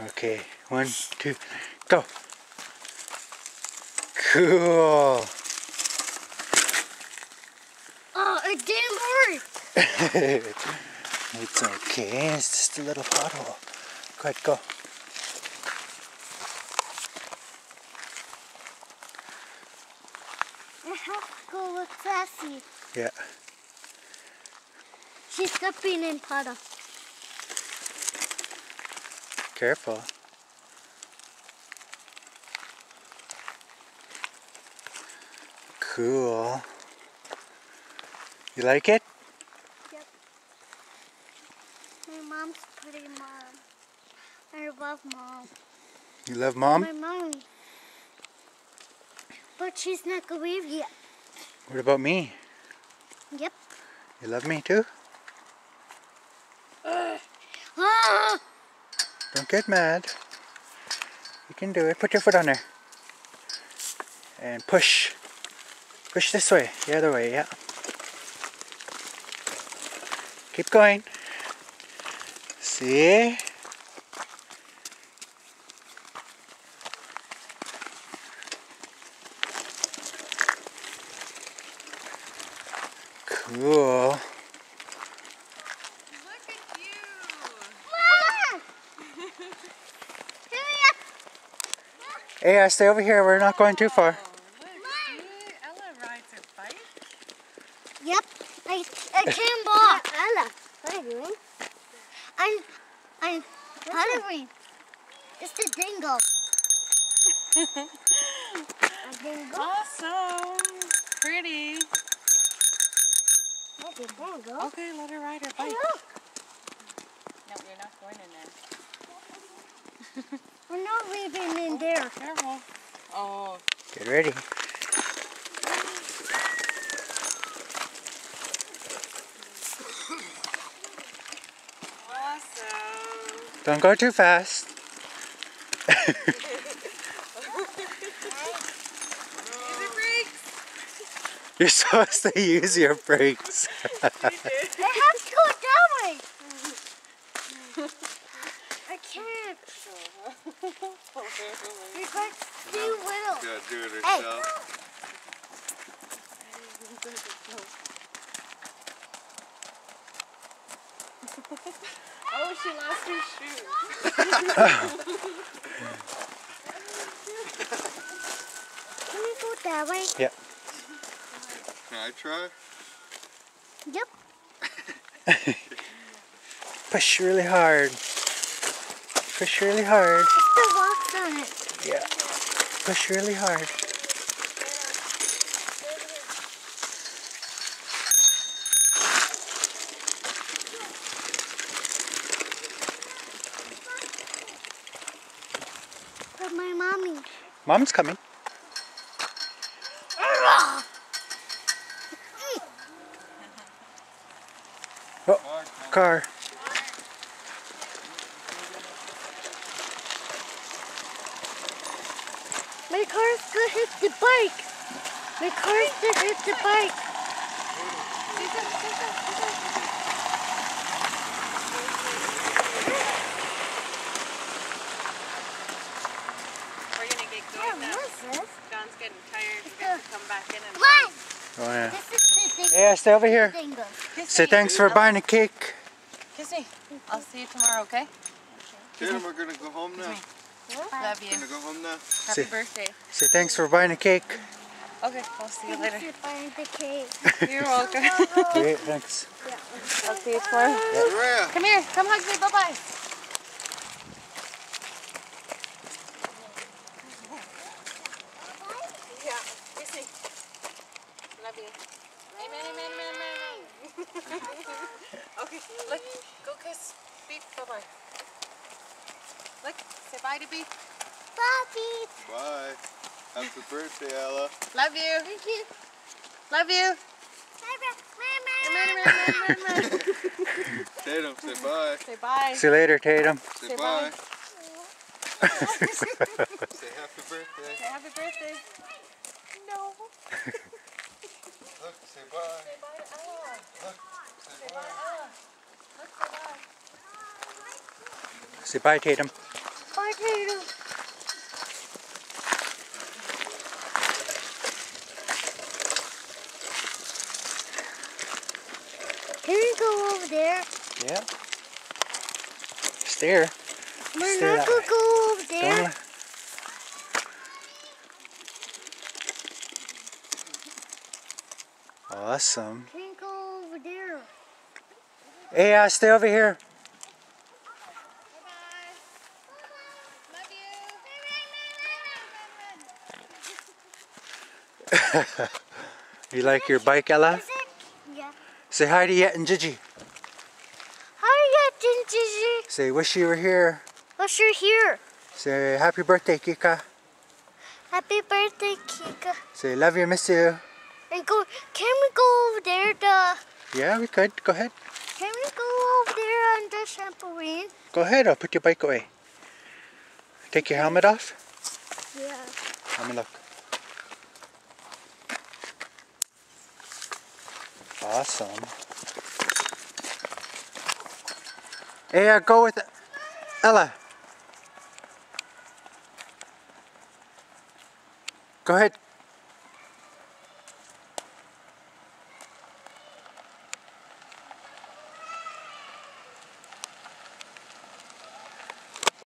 Okay, 1, 2, go. Cool. Oh, it didn't work. It's okay, it's just a little pothole. Go ahead, go. I have to go with Sassy. Yeah. She's stepping in puddle. Careful. Cool. You like it? Yep. My mom's pretty mom. I love mom. You love mom? My mommy. But she's not gonna leave yet. What about me? Yep. You love me too? Ah! Don't get mad. You can do it. Put your foot on there. And push. Push this way. The other way, yeah. Keep going. See? Cool. Look at you. Mom! Hurry up! Hey, stay over here. We're not going too far. Oh, look, see? Ella rides her bike. Yep. I came off. Ella, what are you doing? I'm puttering. It's the dingo. A dingo? Awesome. Pretty. That's a dingo. Okay, let her ride her Hey, bike. look. No, you're not going in there. We're not leaving in there. Careful. Oh. Get ready. Awesome. Don't go too fast. Use your brakes. You're supposed to use your brakes. I have to go that way. I can't. Because you will. Gotta do it Hey. herself. Oh, she lost her shoe. Can we go that way? Yeah. Can I try? Yep. Push really hard. Push really hard. It's the rocks on it. Yeah. Push really hard. But my mommy. Mom's coming. Oh, car. My car's gonna hit the bike. My car's gonna hit the bike. We're gonna get going now. John's getting tired. We're gonna come back in and What? Oh, yeah. This is the Yeah, stay over here. dingo. kiss Say me. thanks for buying a cake. Kiss me. I'll see you tomorrow, okay? Tatum, we're gonna go home now. Love you. Gonna go home now. Happy birthday. Say thanks for buying a cake. Okay, I'll see you later. Find the cake. You're welcome. Okay, thanks. I'll see you tomorrow. Soraya. Come here. Come hug me. Bye-bye. Yeah. Kiss me. Love you. Amen, amen, amen, amen. Okay, look. Go kiss Beef. Bye-bye. Look. Say bye to Beef. Bobby. Bye. Happy birthday, Ella. Love you. Thank you. Love you. Amen, amen, amen, amen. Tatum, say bye. Say bye. See you later, Tatum. Say Say bye. bye. Say happy birthday. Say happy birthday. No. Look, say bye. Say bye to Ella. Look, say Say bye. bye, Ella. Look, say bye. Say bye, Tatum. Tatum. Can we go over there? Yeah. Stare. We're Stare not that gonna way. go over there. Don't let- Awesome. Can we go over there? Hey, stay over here. You like your bike, Ella? Is it? Yeah. Say hi to Yet and Gigi. Hi, Gigi. Say wish you were here. What's your here? Say happy birthday, Kika. Happy birthday, Kika. Say love you, miss you. And go. Can we go over there? Yeah, we could. Go ahead. Can we go over there on the trampoline? Go ahead. I'll put your bike away. Take your helmet off. Yeah. Let me look. Awesome. Hey, go with Ella. Go ahead.